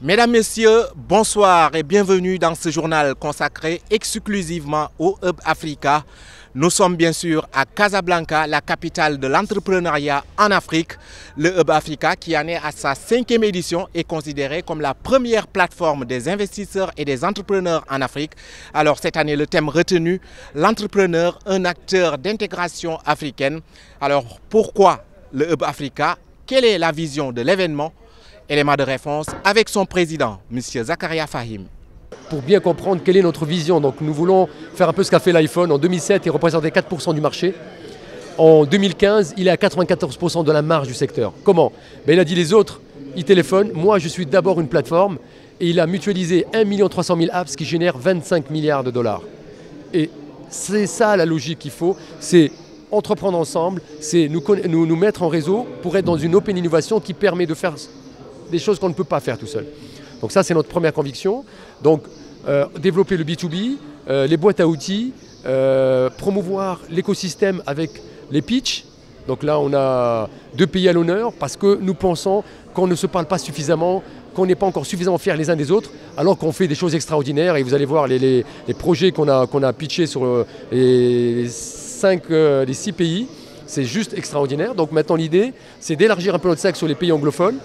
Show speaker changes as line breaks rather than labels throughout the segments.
Mesdames, Messieurs, bonsoir et bienvenue dans ce journal consacré exclusivement au Hub Africa. Nous sommes bien sûr à Casablanca, la capitale de l'entrepreneuriat en Afrique. Le Hub Africa, qui en est à sa 5e édition, est considéré comme la première plateforme des investisseurs et des entrepreneurs en Afrique. Alors cette année, le thème retenu, l'entrepreneur, un acteur d'intégration africaine. Alors pourquoi le Hub Africa? Quelle est la vision de l'événement? Élément de réponse avec son président, M. Zakaria Fahim.
Pour bien comprendre quelle est notre vision, donc nous voulons faire un peu ce qu'a fait l'iPhone. En 2007, il représentait 4% du marché. En 2015, il est à 94% de la marge du secteur. Comment? Il a dit les autres, ils téléphonent. Moi, je suis d'abord une plateforme. Et il a mutualisé 1 300 000 apps qui génèrent 25 milliards de dollars. Et c'est ça la logique qu'il faut. C'est entreprendre ensemble, c'est nous mettre en réseau pour être dans une open innovation qui permet de faire des choses qu'on ne peut pas faire tout seul. Donc ça, c'est notre première conviction. Donc, développer le B2B, les boîtes à outils, promouvoir l'écosystème avec les pitchs. Donc là, on a 2 pays à l'honneur parce que nous pensons qu'on ne se parle pas suffisamment, qu'on n'est pas encore suffisamment fiers les uns des autres, alors qu'on fait des choses extraordinaires. Et vous allez voir les projets qu'on a pitchés sur les 6 pays. C'est juste extraordinaire. Donc maintenant, l'idée, c'est d'élargir un peu notre cercle sur les pays anglophones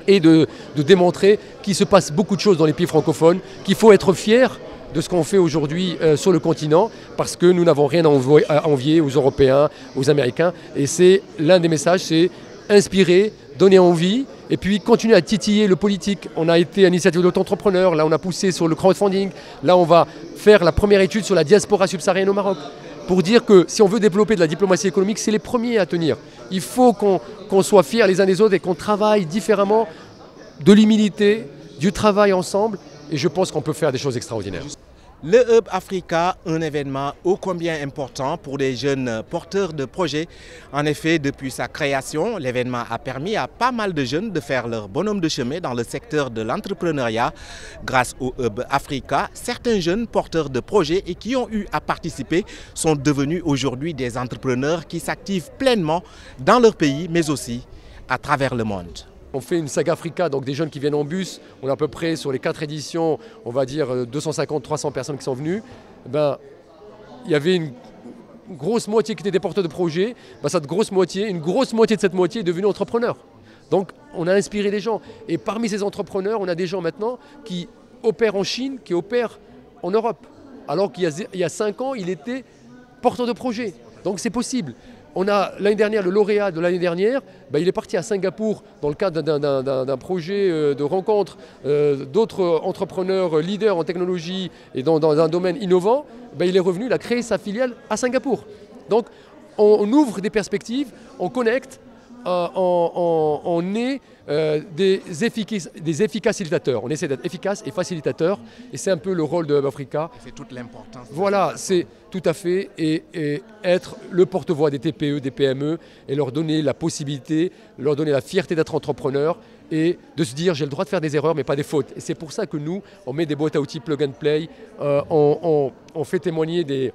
et de démontrer qu'il se passe beaucoup de choses dans les pays francophones, qu'il faut être fier de ce qu'on fait aujourd'hui sur le continent, parce que nous n'avons rien à envier aux Européens, aux Américains. Et c'est l'un des messages, c'est inspirer, donner envie, et puis continuer à titiller le politique. On a été à l'initiative de l'auto-entrepreneur, là on a poussé sur le crowdfunding, là on va faire la première étude sur la diaspora subsaharienne au Maroc, pour dire que si on veut développer de la diplomatie économique, c'est les premiers à tenir. Il faut qu'on soit fiers les uns des autres et qu'on travaille différemment, de l'humilité, du travail ensemble, et je pense qu'on peut faire des choses extraordinaires.
Le Hub Africa, un événement ô combien important pour des jeunes porteurs de projets. En effet, depuis sa création, l'événement a permis à pas mal de jeunes de faire leur bonhomme de chemin dans le secteur de l'entrepreneuriat. Grâce au Hub Africa, certains jeunes porteurs de projets et qui ont eu à participer sont devenus aujourd'hui des entrepreneurs qui s'activent pleinement dans leur pays, mais aussi à travers le monde.
On fait une saga Africa, donc des jeunes qui viennent en bus. On a à peu près sur les 4 éditions, on va dire 250-300 personnes qui sont venues. Il y avait une grosse moitié qui étaient des porteurs de projets. Cette grosse moitié, une grosse moitié de cette moitié est devenue entrepreneur. Donc on a inspiré les gens. Et parmi ces entrepreneurs, on a des gens maintenant qui opèrent en Chine, qui opèrent en Europe. Alors qu'il y a 5 ans, il était porteur de projet. Donc c'est possible. On a l'année dernière, le lauréat de l'année dernière, il est parti à Singapour dans le cadre d'un projet de rencontre d'autres entrepreneurs leaders en technologie et dans un domaine innovant. Il est revenu, il a créé sa filiale à Singapour. Donc on ouvre des perspectives, on connecte, on est des efficaces facilitateurs. On essaie d'être efficace et facilitateur, et c'est un peu le rôle de Hub Africa.
C'est toute l'importance.
Voilà, c'est tout à fait, et être le porte-voix des TPE, des PME, et leur donner la possibilité, leur donner la fierté d'être entrepreneur, et de se dire j'ai le droit de faire des erreurs mais pas des fautes. Et c'est pour ça que nous, on met des boîtes à outils plug and play, on fait témoigner des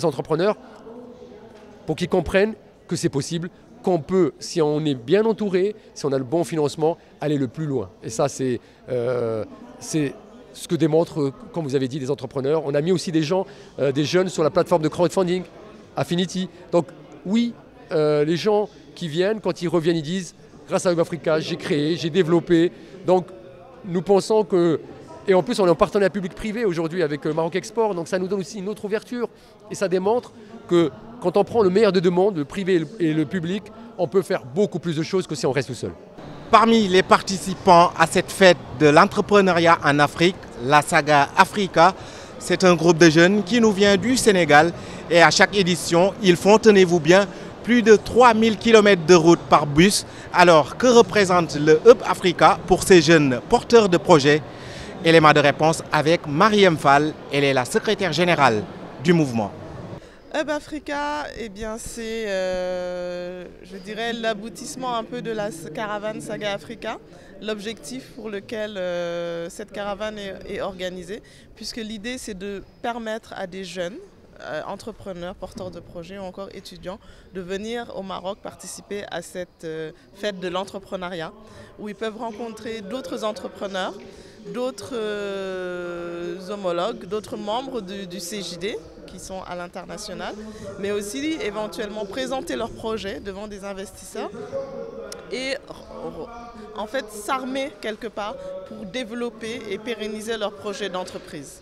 entrepreneurs pour qu'ils comprennent que c'est possible, qu'on peut, si on est bien entouré, si on a le bon financement, aller le plus loin. Et ça, c'est ce que démontrent, comme vous avez dit, des entrepreneurs. On a mis aussi des jeunes sur la plateforme de crowdfunding, Affinity. Donc oui, les gens qui viennent, quand ils reviennent, ils disent, grâce à Hub Africa, j'ai créé, j'ai développé. Donc nous pensons que... Et en plus, on est en partenariat public-privé aujourd'hui avec Maroc Export, donc ça nous donne aussi une autre ouverture. Et ça démontre que quand on prend le meilleur des deux mondes, le privé et le public, on peut faire beaucoup plus de choses que si on reste tout seul.
Parmi les participants à cette fête de l'entrepreneuriat en Afrique, la saga Africa, c'est un groupe de jeunes qui nous vient du Sénégal. Et à chaque édition, ils font, tenez-vous bien, plus de 3000 km de route par bus. Alors, que représente le Hub Africa pour ces jeunes porteurs de projets? Élément de réponse avec Mariam Fall, elle est la secrétaire générale du mouvement.
Hub Africa, c'est, je dirais, l'aboutissement un peu de la caravane Saga Africa, l'objectif pour lequel cette caravane est organisée, puisque l'idée c'est de permettre à des jeunes entrepreneurs, porteurs de projets ou encore étudiants de venir au Maroc participer à cette fête de l'entrepreneuriat où ils peuvent rencontrer d'autres entrepreneurs, d'autres homologues, d'autres membres du CJD qui sont à l'international, mais aussi éventuellement présenter leurs projets devant des investisseurs et en fait s'armer quelque part pour développer et pérenniser leurs projets d'entreprise.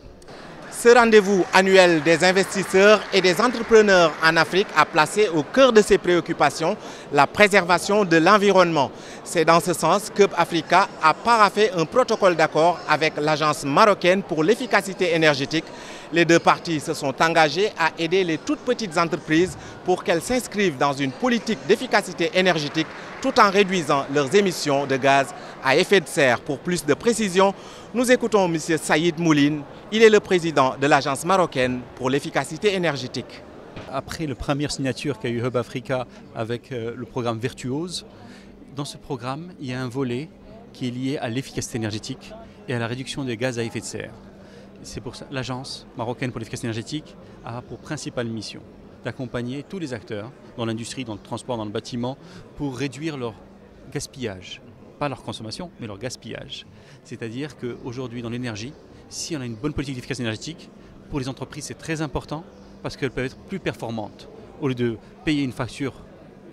Ce rendez-vous annuel des investisseurs et des entrepreneurs en Afrique a placé au cœur de ses préoccupations la préservation de l'environnement. C'est dans ce sens que Hub Africa a paraphé un protocole d'accord avec l'Agence marocaine pour l'efficacité énergétique. Les deux parties se sont engagées à aider les toutes petites entreprises pour qu'elles s'inscrivent dans une politique d'efficacité énergétique tout en réduisant leurs émissions de gaz à effet de serre. Pour plus de précision, nous écoutons M. Saïd Mouline. Il est le président de l'Agence marocaine pour l'efficacité énergétique.
Après la première signature qu'a eu Hub Africa avec le programme Virtuose, dans ce programme, il y a un volet qui est lié à l'efficacité énergétique et à la réduction des gaz à effet de serre. C'est pour ça que l'Agence marocaine pour l'efficacité énergétique a pour principale mission d'accompagner tous les acteurs dans l'industrie, dans le transport, dans le bâtiment pour réduire leur gaspillage. Pas leur consommation, mais leur gaspillage. C'est-à-dire qu'aujourd'hui, dans l'énergie, si on a une bonne politique d'efficacité énergétique, pour les entreprises, c'est très important parce qu'elles peuvent être plus performantes. Au lieu de payer une facture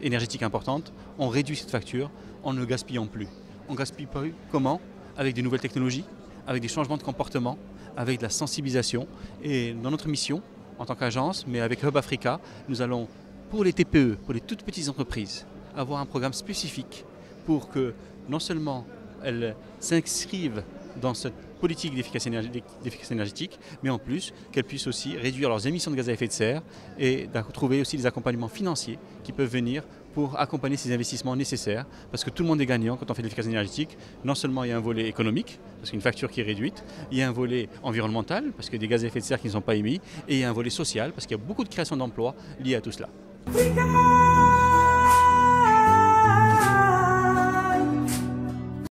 énergétique importante, on réduit cette facture en ne gaspillant plus. On ne gaspille plus comment? Avec des nouvelles technologies, avec des changements de comportement, avec de la sensibilisation. Et dans notre mission, en tant qu'agence, mais avec Hub Africa, nous allons, pour les TPE, pour les toutes petites entreprises, avoir un programme spécifique pour que non seulement elles s'inscrivent dans cette politique d'efficacité énergétique, mais en plus qu'elles puissent aussi réduire leurs émissions de gaz à effet de serre et trouver aussi des accompagnements financiers qui peuvent venir pour accompagner ces investissements nécessaires, parce que tout le monde est gagnant quand on fait de l'efficacité énergétique. Non seulement il y a un volet économique, parce qu'une facture qui est réduite, il y a un volet environnemental, parce qu'il y a des gaz à effet de serre qui ne sont pas émis, et il y a un volet social, parce qu'il y a beaucoup de création d'emplois liées à tout cela.